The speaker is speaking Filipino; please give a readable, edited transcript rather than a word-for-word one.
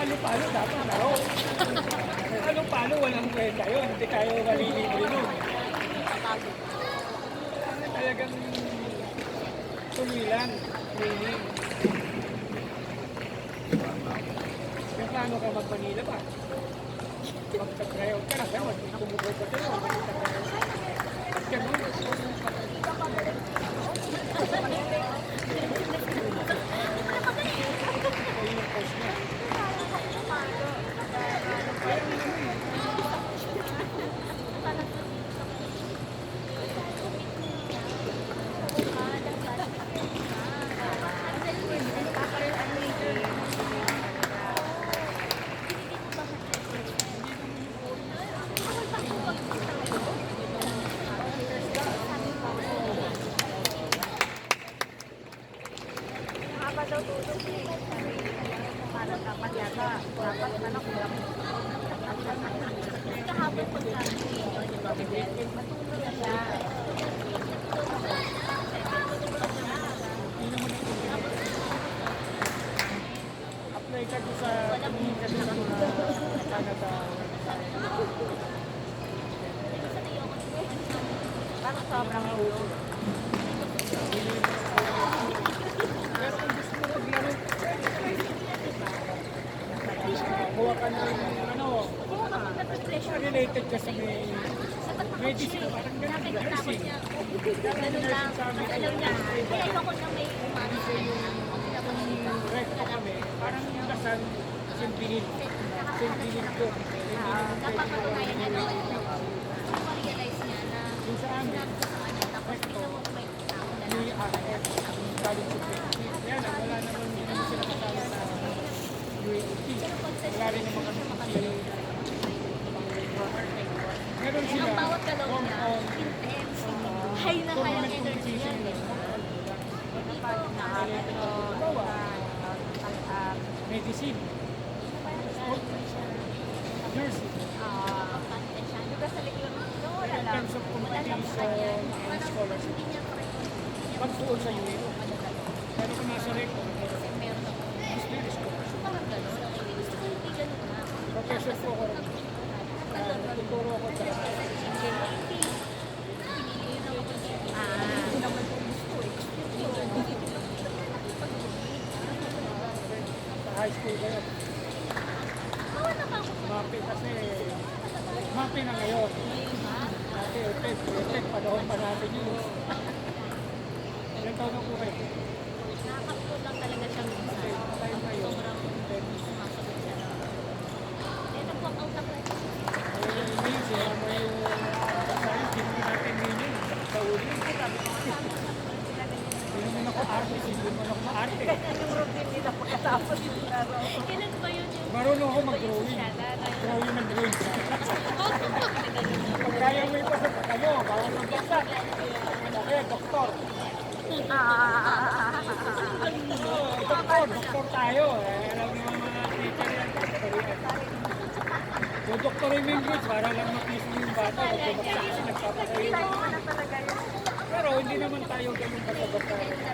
palo-palo dapat laro. Palo-palo walang kwenta yun. Hindi tayo malilibre nun. Talagang tuloy lang. Training. Kaya paano ka mag-Manila ba? Magka-tryout ka na. Kaya kumukot ka na. Ganun. Apply ka doon sa tumingin ka doon sa mga Canada. Parang sobrang ulo. Pero kung gusto mo maglaro, kuha ka ng ano, related ka sa may medicine, parang ganun, nursing. Ganun lang. Alam niya. Kaya ayoko na may umano sa iyo. Recto kami, parang yung kasal, sentinil ko. Kapapatunayan niya naman ito. Ma-realize niya na Yung sa amin, sinabi ko sa kanya. Tapos bigla mo may tao na may AF, college of medicine. Kaya lang, wala naman hindi naman sila kasama sa UAP. Wala rin naman kami meron sila. ang bawat galaw niya, intense. High na high ang energy niya. Medicine. Nursing. In terms of competition and scholarship. Pagtuon sa UAP. Pero kung nasa record, mas very scholarship. Professor po ako rin. Tuturo ako sa high school kayo. Mapi kasi, mapi na ngayon. Dati, etek, panahon pa natin yun. Ilang taon na po kayo? Nakakapulot lang talaga siya minsan. Tayo ngayon. Sumasabot siya lang. Eh, nag-walk out ako. Ngayon, sila mo yung science, hindi natin ngayon. Sa uli. Hindi naman ako arte, hindi naman ako maarte. Kailan ba yun yung Marunong ako mag-drawing. Drawing ng drawing. Pag kaya mo ipasok ka kayo, bawal ng basa. Okay, doktor. Doktor tayo. Alam mo mga teacher yan. So, doktor yung English, para lang mapiso yung bata. Kasi nagpapakayo. Pero hindi naman tayo ganun basta-basta.